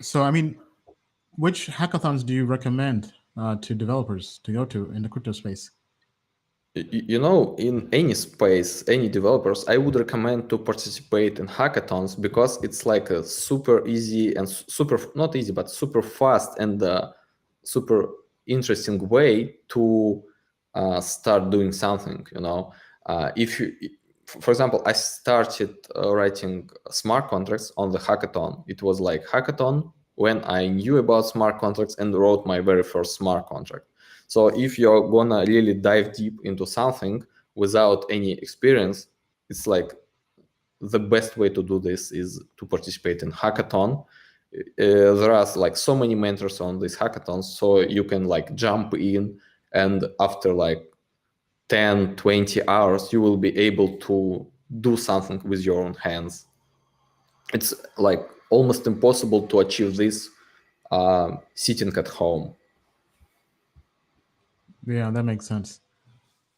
So, I mean, which hackathons do you recommend to developers to go to in the crypto space? You know, in any space, any developers, I would recommend to participate in hackathons because it's like a super easy and super, not easy, but super fast and super interesting way to start doing something. You know, if you, for example, I started writing smart contracts on the hackathon. It was like hackathon when I knew about smart contracts and wrote my very first smart contract. So if you're gonna really dive deep into something without any experience, it's like the best way to do this is to participate in hackathon. There are like so many mentors on these hackathons, so you can like jump in, and after like 10, 20 hours, you will be able to do something with your own hands. It's like almost impossible to achieve this sitting at home. Yeah, that makes sense.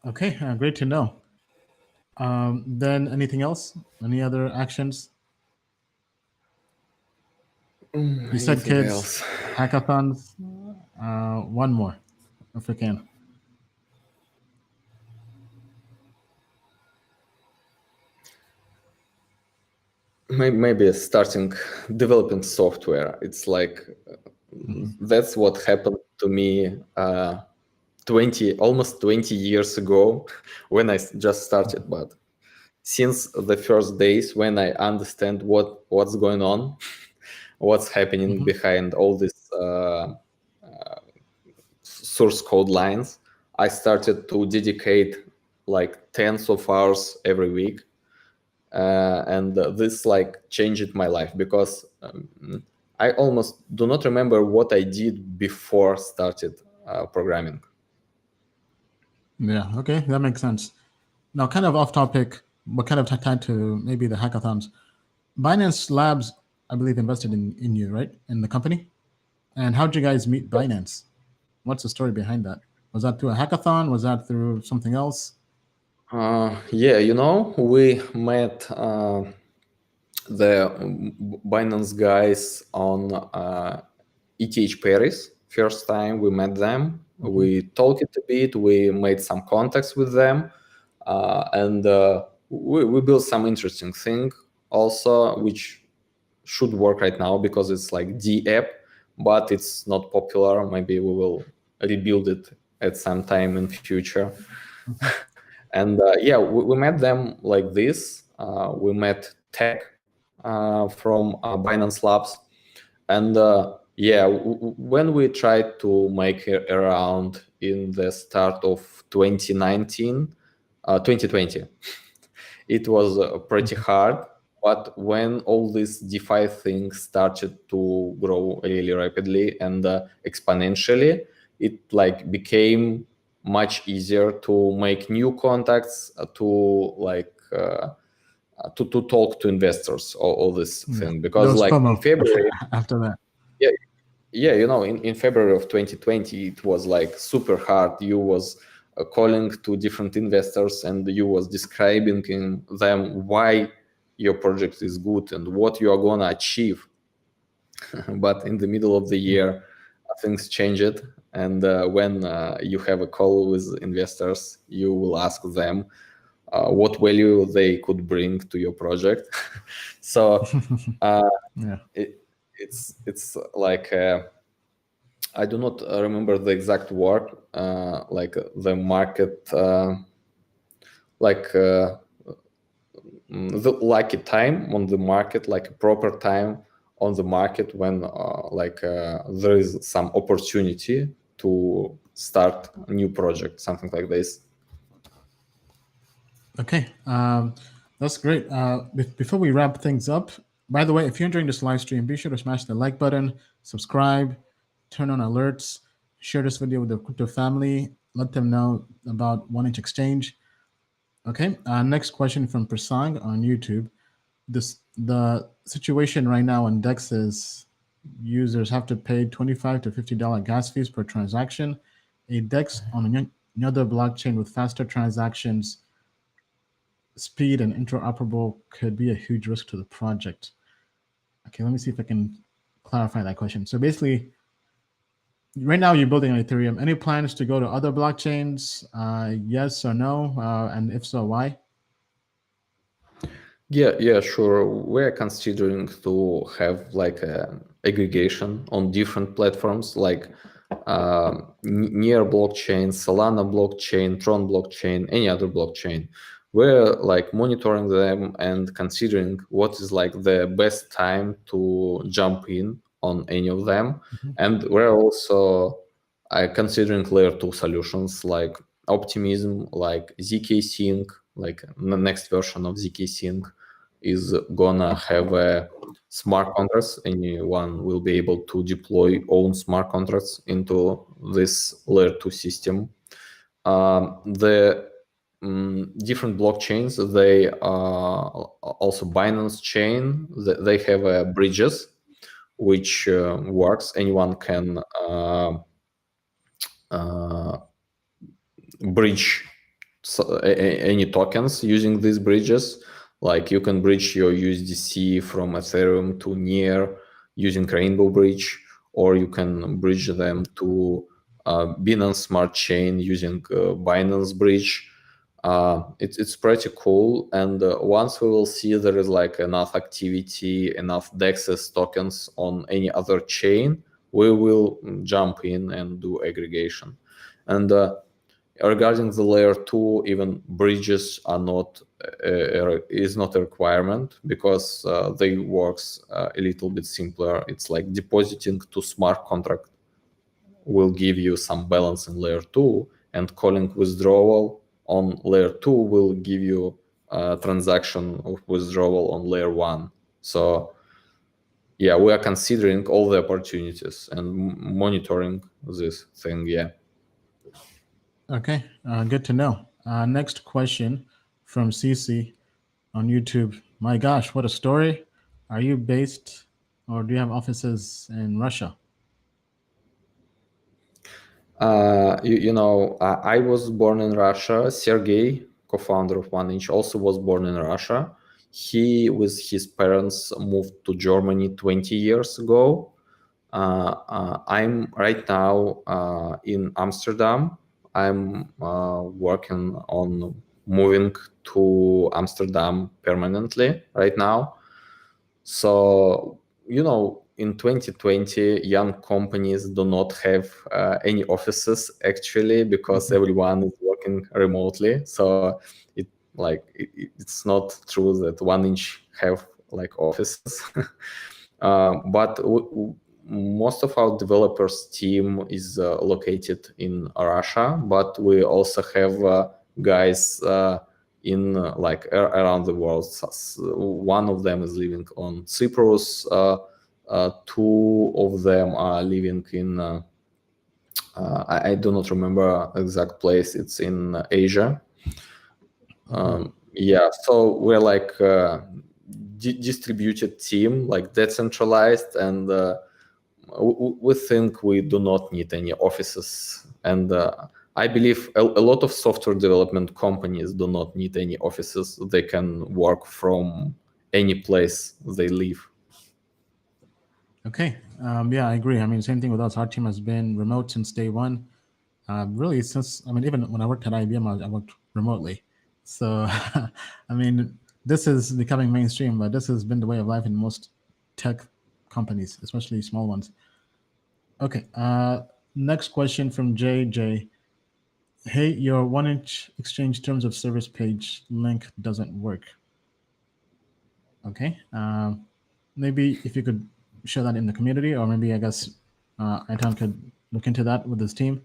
Okay, great to know. Then anything else? Any other actions? You said Anything kids, else? hackathons. One more, if we can. Maybe starting developing software. It's like that's what happened to me almost 20 years ago when I just started. But since the first days when I understand what's going on, what's happening behind all these source code lines, I started to dedicate like tens of hours every week. And this like changed my life because I almost do not remember what I did before started programming. Yeah, okay, that makes sense. Now, kind of off topic, but kind of tied to maybe the hackathons. Binance Labs, I believe, invested in you, right? In the company? And how'd you guys meet Binance? What's the story behind that? Was that through a hackathon? Was that through something else? Yeah, we met the Binance guys on ETH Paris. First time we met them, we talked a bit, we made some contacts with them, and we built some interesting thing also, which should work right now because it's like the app, but it's not popular. Maybe we will rebuild it at some time in future. And yeah, we met them like this. We met Tech from Binance Labs. And yeah, when we tried to make it around in the start of 2019, 2020, it was pretty hard. But when all these DeFi things started to grow really rapidly and exponentially, it like became much easier to make new contacts, to like to talk to investors, all this thing. Because There was like in FOMO February, after that. yeah, in February of 2020, it was like super hard. You was calling to different investors and you was describing in them why your project is good and what you are gonna achieve. But in the middle of the year, things changed. And when you have a call with investors, you will ask them what value they could bring to your project. So Yeah. it's like I do not remember the exact word, like the market, like the lucky time on the market, like a proper time on the market when there is some opportunity to start a new project, something like this. Okay, that's great. Before we wrap things up, by the way, if you're enjoying this live stream, be sure to smash the like button, subscribe, turn on alerts, share this video with the crypto family, let them know about 1inch Exchange. Okay, next question from Prasang on YouTube. The situation right now on DEX is users have to pay $25 to $50 gas fees per transaction. A DEX on another blockchain with faster transactions speed and interoperable could be a huge risk to the project. Okay, let me see if I can clarify that question. So basically, right now you're building on Ethereum. Any plans to go to other blockchains? Yes or no? And if so, why? Yeah, sure. We're considering to have like a aggregation on different platforms, like Near blockchain, Solana blockchain, Tron blockchain, any other blockchain. We're like monitoring them and considering what is like the best time to jump in on any of them. And we're also considering layer 2 solutions like Optimism, like ZK Sync, like the next version of ZK Sync is gonna have a smart contracts. Anyone will be able to deploy own smart contracts into this layer 2 system. The different blockchains, they are also Binance chain, they have bridges which works. Anyone can bridge any tokens using these bridges. Like you can bridge your USDC from Ethereum to Near, using Rainbow Bridge, or you can bridge them to Binance Smart Chain using Binance Bridge. It's pretty cool, and once we will see there is like enough activity, enough DEXs tokens on any other chain, we will jump in and do aggregation. And regarding the layer 2, even bridges are not is not a requirement, because they works a little bit simpler. It's like depositing to smart contract will give you some balance in layer 2, and calling withdrawal on layer 2 will give you a transaction of withdrawal on layer 1. So yeah, we are considering all the opportunities and monitoring this thing. Yeah. Okay, good to know. Next question from CC on YouTube. My gosh, what a story. Are you based, or do you have offices in Russia? I was born in Russia. Sergey, co-founder of 1inch, also was born in Russia. He, with his parents, moved to Germany 20 years ago. I'm right now in Amsterdam. I'm working on moving to Amsterdam permanently right now. So, in 2020, young companies do not have any offices actually, because everyone is working remotely. So it's not true that 1inch have like offices. But most of our developers team is located in Russia, but we also have guys in like around the world. One of them is living on Cyprus. Two of them are living in I do not remember exact place. It's in Asia. So we're like distributed team, like decentralized, and we think we do not need any offices. And I believe a lot of software development companies do not need any offices. They can work from any place they live. Okay. I agree. I mean, same thing with us. Our team has been remote since day one. Really, since, even when I worked at IBM, I worked remotely. So, this is becoming mainstream, but this has been the way of life in most tech companies, especially small ones. Okay. Next question from JJ. Hey, your 1inch exchange terms of service page link doesn't work. Okay. Maybe if you could share that in the community, or maybe I guess Anton could look into that with his team.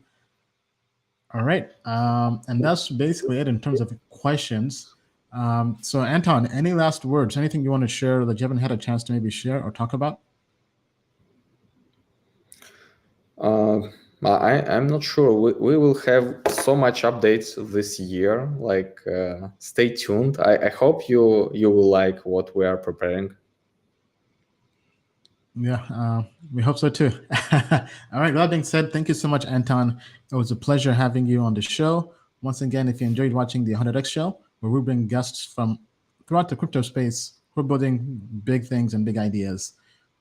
All right. And that's basically it in terms of questions. So Anton, any last words, anything you want to share that you haven't had a chance to maybe share or talk about? I'm not sure. We will have so much updates this year. Like, stay tuned. I hope you will like what we are preparing. Yeah, we hope so too. All right, that being said, thank you so much, Anton. It was a pleasure having you on the show. Once again, if you enjoyed watching the 100X show, where we bring guests from throughout the crypto space who are building big things and big ideas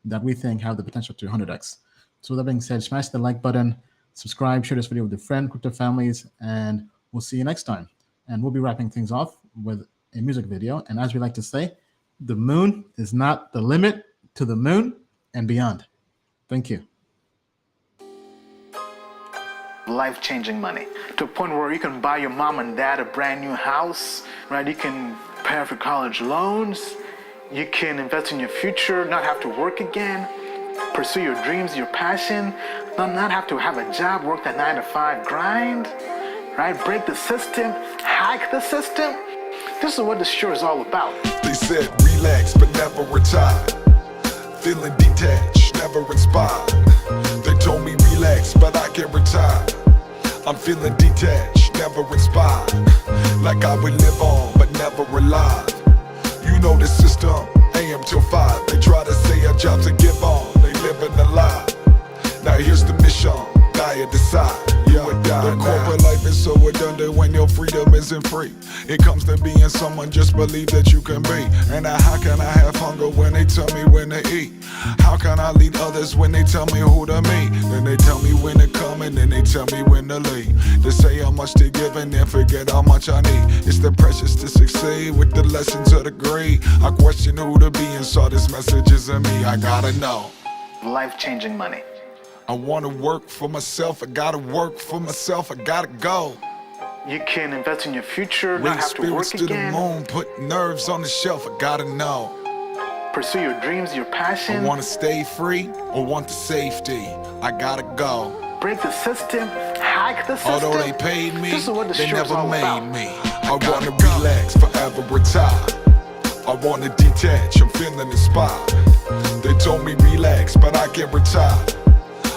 that we think have the potential to 100X. So that being said, smash the like button, subscribe, share this video with your friend, crypto families, and we'll see you next time. And we'll be wrapping things off with a music video. And as we like to say, the moon is not the limit to the moon and beyond. Thank you. Life-changing money to a point where you can buy your mom and dad a brand new house, right? You can pay off your college loans. You can invest in your future, not have to work again, pursue your dreams, your passion, not have to have a job, work that 9-to-5 grind, right? Break the system, hack the system. This is what this show is all about. They said relax, but never retire. Feeling detached, never inspired. They told me relax, but I can't retire. I'm feeling detached, never inspired. Like I would live on, but never alive. You know the system, AM till 5. They try to say our jobs to give on, they living a lie. Now here's the mission, die or decide. You would die. The corporate life is so redundant when your freedom is isn't free. It comes to being someone, just believe that you can be. And how can I have hunger when they tell me when to eat? How can I lead others when they tell me who to meet? Then they tell me when to come and then they tell me when to leave. They say how much to give and then forget how much I need. It's the precious to succeed with the lessons of the greed. I question who to be and saw this message is in me. I gotta know. Life-changing money. I wanna work for myself, I gotta work for myself, I gotta go. You can invest in your future, not Bring have to work spirits to the again. moon, put nerves on the shelf, I gotta know. Pursue your dreams, your I passion. wanna stay free or want the safety, I gotta go. Break the system, hack the system. Although they paid me, This is what the they show is never all made about. me. I wanna relax, forever retire. I wanna detach, I'm feeling inspired. They told me relax, but I can't retire.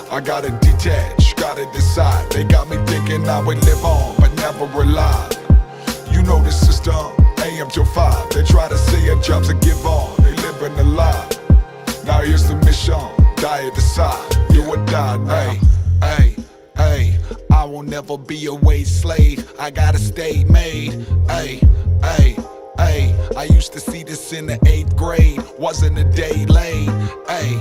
I gotta detach, gotta decide. They got me thinking I would live on, but never rely. You know the system, AM till 5. They try to say a job's a give on, they living a lie. Now here's the mission, die or decide, do or die now. Hey, I will never be a wage slave, I gotta stay made. Hey, I used to see this in the 8th grade, wasn't a day late. Hey,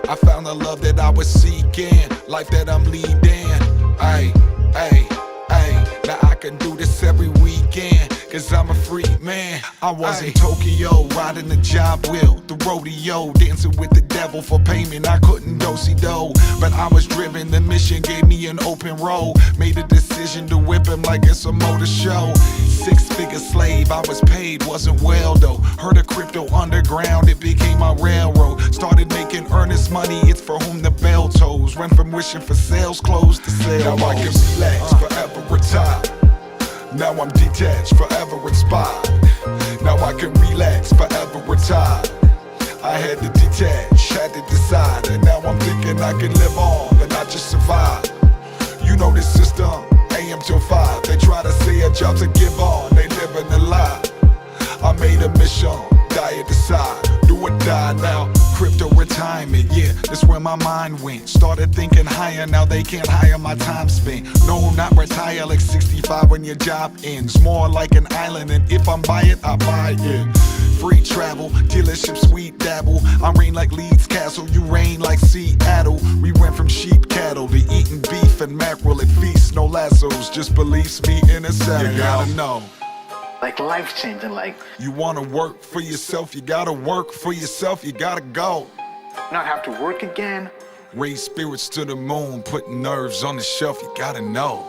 I found the love that I was seeking, life that I'm leading. Hey, now I can do this every weekend, cause I'm a free man. I was in Tokyo, riding the job wheel, the rodeo, dancing with the devil for payment. I couldn't do-si-do, but I was driven. The mission gave me an open road. Made a decision to whip him like it's a motor show. 6-figure slave, I was paid, wasn't well though. Heard of crypto underground, it became my railroad. Started making earnest money, it's for whom the bell tolls. Went from wishing for sales closed to sales. Now I can relax, forever retire. Now I'm detached, forever inspired. Now I can relax, forever retire. I had to detach, had to decide. And now I'm thinking I can live on and not just survive. You know the system, AM till 5. They try to say a job's a give on, they living a lie. I made a mission, die or decide, do or die now. Crypto retirement, yeah, that's where my mind went. Started thinking higher, now they can't hire my time spent. No, not retire like 65 when your job ends. More like an island, and if I'm by it, I buy it. Free travel, dealerships, sweet dabble. I reign like Leeds Castle, you reign like Seattle. We went from sheep cattle to eating beef and mackerel at feast. No lassos, just beliefs me in a saddle. You gotta know. Like life-changing, like You wanna work for yourself, you gotta work for yourself, you gotta go. not have to work again. Raise spirits to the moon, put nerves on the shelf, you gotta know.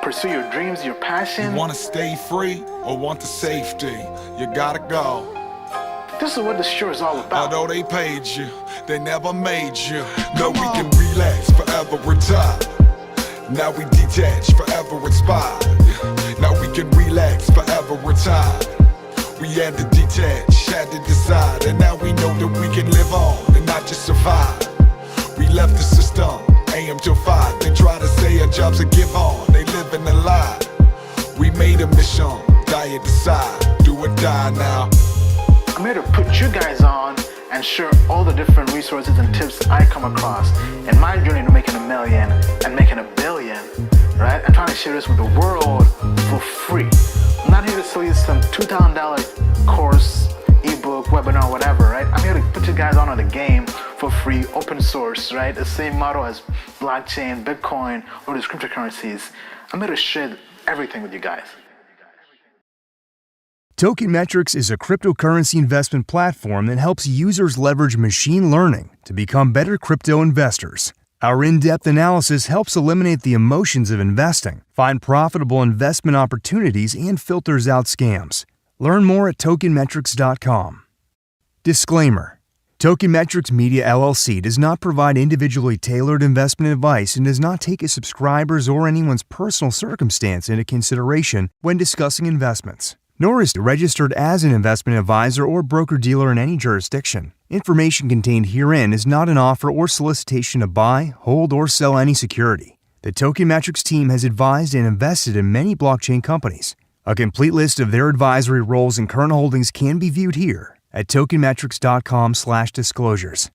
Pursue your dreams, your passion. You wanna stay free or want the safety, you gotta go. This is what the show is all about. Although they paid you, they never made you. Now we can relax, forever retire. Now we detach, forever inspired. Now we can relax, forever retire. We had to detach, had to decide. And now we know that we can live on and not just survive. We left the system, AM till 5. They try to say a job's a give on, they live in a lie. We made a mission, die or decide, do or die now. I'm here to put you guys on and share all the different resources and tips I come across in my journey to making $1 million and making $1 billion, right? I'm trying to share this with the world for free. I'm not here to sell you some $2,000 course, ebook, webinar, whatever, right? I'm here to put you guys on the game for free, open source, right? The same model as blockchain, Bitcoin, or these cryptocurrencies. I'm here to share everything with you guys. Token Metrics is a cryptocurrency investment platform that helps users leverage machine learning to become better crypto investors. Our in-depth analysis helps eliminate the emotions of investing, find profitable investment opportunities, and filters out scams. Learn more at tokenmetrics.com. Disclaimer: Token Metrics Media LLC does not provide individually tailored investment advice and does not take a subscriber's or anyone's personal circumstance into consideration when discussing investments. Nor is it registered as an investment advisor or broker-dealer in any jurisdiction. Information contained herein is not an offer or solicitation to buy, hold, or sell any security. The Token Metrics team has advised and invested in many blockchain companies. A complete list of their advisory roles and current holdings can be viewed here at tokenmetrics.com/disclosures.